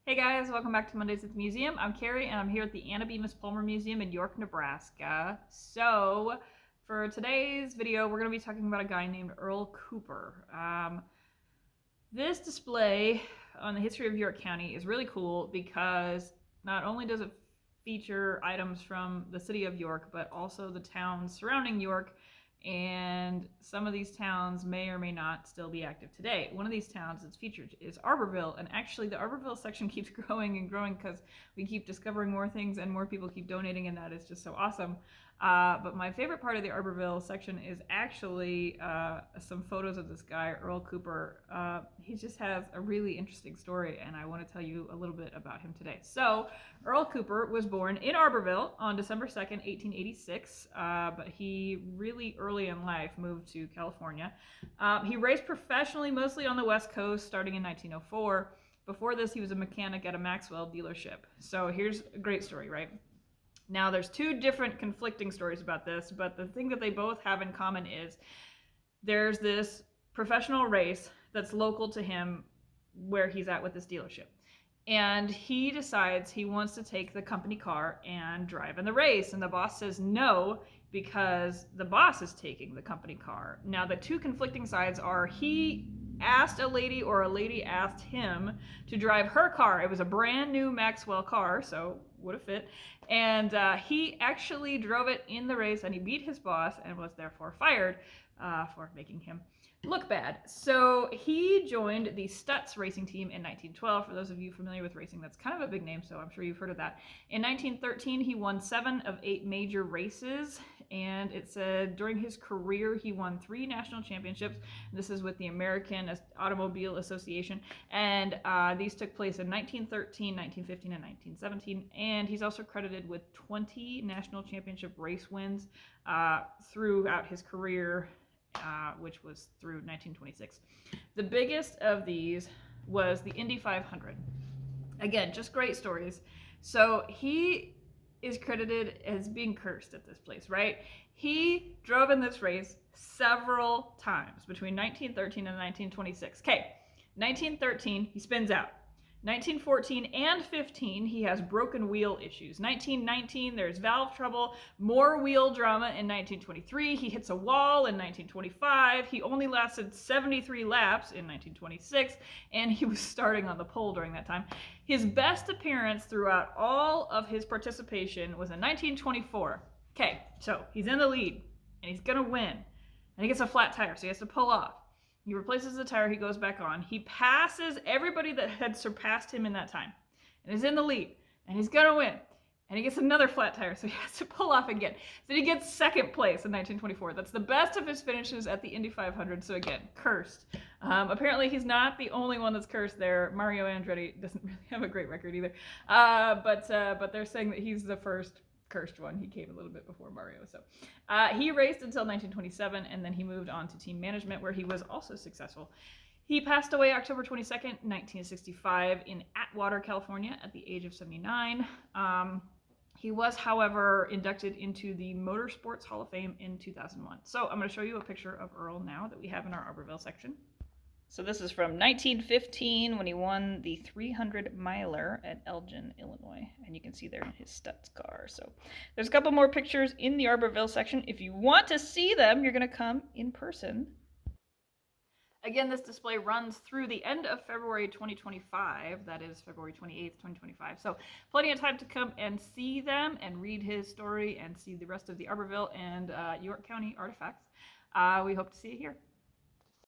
Hey guys, welcome back to Mondays at the Museum. I'm Carrie and I'm here at the Anna B. Miss Palmer Museum in York, Nebraska. So, for today's video, we're going to be talking about a guy named Earl Cooper. This display on the history of York County is really cool because not only does it feature items from the city of York, but also the towns surrounding York, and some of these towns may or may not still be active today. One of these towns that's featured is Arborville, and actually the Arborville section keeps growing and growing because we keep discovering more things and more people keep donating, and that is just so awesome. But my favorite part of the Arborville section is actually some photos of this guy, Earl Cooper. He just has a really interesting story, and I want to tell you a little bit about him today. So, Earl Cooper was born in Arborville on December 2nd, 1886, but he really early in life moved to California. He raced professionally mostly on the West Coast starting in 1904. Before this, he was a mechanic at a Maxwell dealership. So here's a great story, right? Now, there's two different conflicting stories about this, but the thing that they both have in common is there's this professional race that's local to him where he's at with this dealership. And he decides he wants to take the company car and drive in the race. And the boss says no, because the boss is taking the company car. Now, the two conflicting sides are he asked a lady or a lady asked him to drive her car. It was a brand new Maxwell car, so would have fit. And he actually drove it in the race and he beat his boss and was therefore fired for making him look bad. So he joined the Stutz racing team in 1912. For those of you familiar with racing, that's kind of a big name, so I'm sure you've heard of that. In 1913, he won 7 of 8 major races, and it said during his career he won 3 national championships. This is with the American Automobile Association, and these took place in 1913, 1915, and 1917. And he's also credited with 20 national championship race wins throughout his career, which was through 1926. The biggest of these was the Indy 500. Again, just great stories. So he is credited as being cursed at this place, right? He drove in this race several times between 1913 and 1926. Okay, 1913, he spins out. 1914 and 15, he has broken wheel issues. 1919, there's valve trouble, more wheel drama in 1923. He hits a wall in 1925. He only lasted 73 laps in 1926, and he was starting on the pole during that time. His best appearance throughout all of his participation was in 1924. Okay, so he's in the lead, and he's gonna win. And he gets a flat tire, so he has to pull off. He replaces the tire, he goes back on. He passes everybody that had surpassed him in that time and is in the lead, and he's gonna win. And he gets another flat tire, so he has to pull off again. So he gets second place in 1924. That's the best of his finishes at the Indy 500, so again, cursed. Apparently he's not the only one that's cursed there. Mario Andretti doesn't really have a great record either. But they're saying that he's the first cursed one. He came a little bit before Mario. So he raced until 1927, and then he moved on to team management, where he was also successful. He passed away October 22nd, 1965 in Atwater, California at the age of 79. He was, however, inducted into the Motorsports Hall of Fame in 2001. So I'm going to show you a picture of Earl now that we have in our Arborville section. So this is from 1915 when he won the 300-miler at Elgin, Illinois. And you can see there his Stutz car. So there's a couple more pictures in the Arborville section. If you want to see them, you're going to come in person. Again, this display runs through the end of February 2025. That is February 28th, 2025. So plenty of time to come and see them and read his story and see the rest of the Arborville and York County artifacts. We hope to see you here.